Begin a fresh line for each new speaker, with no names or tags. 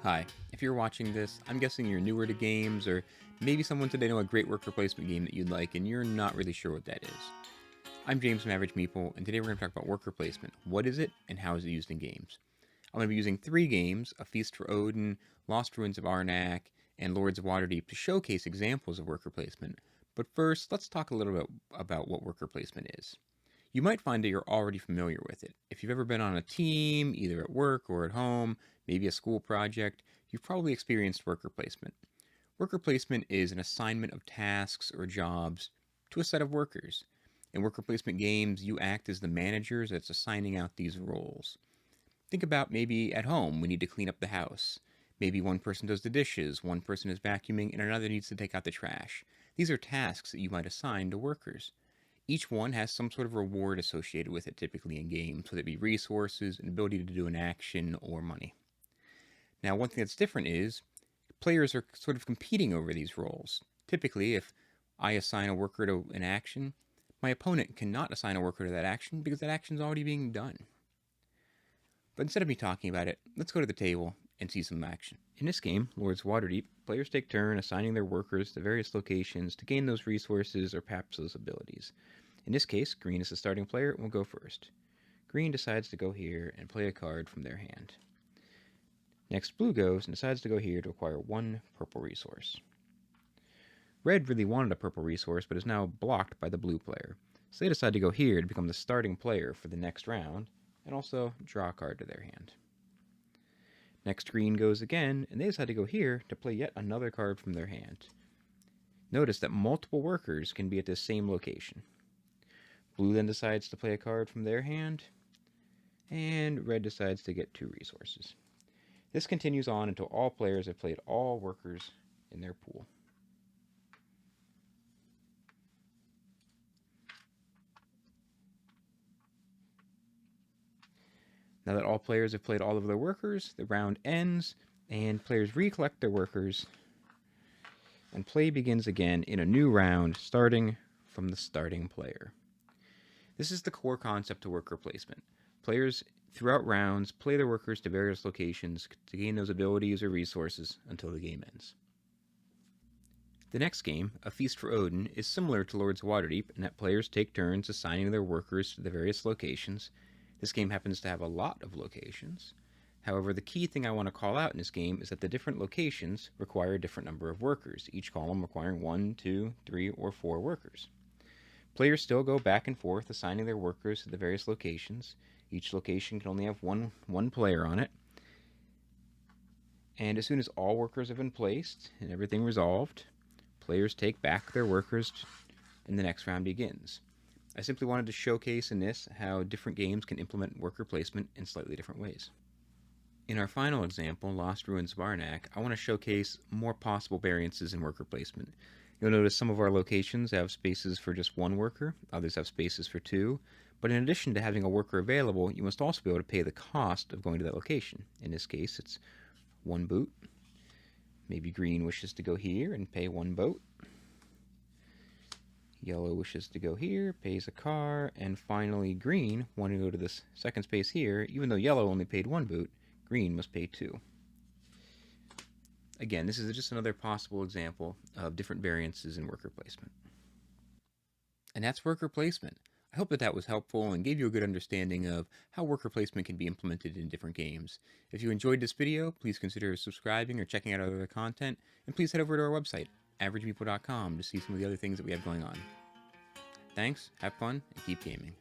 Hi, if you're watching this, I'm guessing you're newer to games, or maybe someone today know a great worker placement game that you'd like and you're not really sure what that is. I'm James from Average Meeple, and today we're going to talk about worker placement. What is it, and how is it used in games? I'm going to be using 3 games, A Feast for Odin, Lost Ruins of Arnak, and Lords of Waterdeep to showcase examples of worker placement. But first, let's talk a little bit about what worker placement is. You might find that you're already familiar with it. If you've ever been on a team, either at work or at home, maybe a school project, you've probably experienced worker placement. Worker placement is an assignment of tasks or jobs to a set of workers. In worker placement games, you act as the managers that's assigning out these roles. Think about maybe at home, we need to clean up the house. Maybe one person does the dishes, one person is vacuuming, and another needs to take out the trash. These are tasks that you might assign to workers. Each one has some sort of reward associated with it, typically in games, whether it be resources, an ability to do an action, or money. Now, one thing that's different is players are sort of competing over these roles. Typically, if I assign a worker to an action, my opponent cannot assign a worker to that action because that action is already being done. But instead of me talking about it, let's go to the table and see some action. In this game, Lords of Waterdeep, players take turn assigning their workers to various locations to gain those resources or perhaps those abilities. In this case, green is the starting player and will go first. Green decides to go here and play a card from their hand. Next, blue goes and decides to go here to acquire 1 purple resource. Red really wanted a purple resource but is now blocked by the blue player, so they decide to go here to become the starting player for the next round and also draw a card to their hand. Next, green goes again, and they decide to go here to play yet another card from their hand. Notice that multiple workers can be at this same location. Blue then decides to play a card from their hand, and red decides to get 2 resources. This continues on until all players have played all workers in their pool. Now that all players have played all of their workers, the round ends, and players recollect their workers, and play begins again in a new round, starting from the starting player. This is the core concept to worker placement. Players, throughout rounds, play their workers to various locations to gain those abilities or resources until the game ends. The next game, A Feast for Odin, is similar to Lords of Waterdeep in that players take turns assigning their workers to the various locations. This game happens to have a lot of locations. However, the key thing I want to call out in this game is that the different locations require a different number of workers, each column requiring 1, 2, 3, or 4 workers. Players still go back and forth assigning their workers to the various locations. Each location can only have one player on it. And as soon as all workers have been placed and everything resolved, players take back their workers and the next round begins. I simply wanted to showcase in this how different games can implement worker placement in slightly different ways. In our final example, Lost Ruins of Arnak, I want to showcase more possible variances in worker placement. You'll notice some of our locations have spaces for just 1 worker, others have spaces for 2, but in addition to having a worker available, you must also be able to pay the cost of going to that location. In this case, it's 1 boot. Maybe green wishes to go here and pay 1 boat. Yellow wishes to go here, pays a car, and finally green, wanting to go to this second space here, even though yellow only paid 1 boot, green must pay 2. Again, this is just another possible example of different variances in worker placement. And that's worker placement. I hope that was helpful and gave you a good understanding of how worker placement can be implemented in different games. If you enjoyed this video, please consider subscribing or checking out other content, and please head over to our website, averagemeeple.com, to see some of the other things that we have going on. Thanks, have fun, and keep gaming.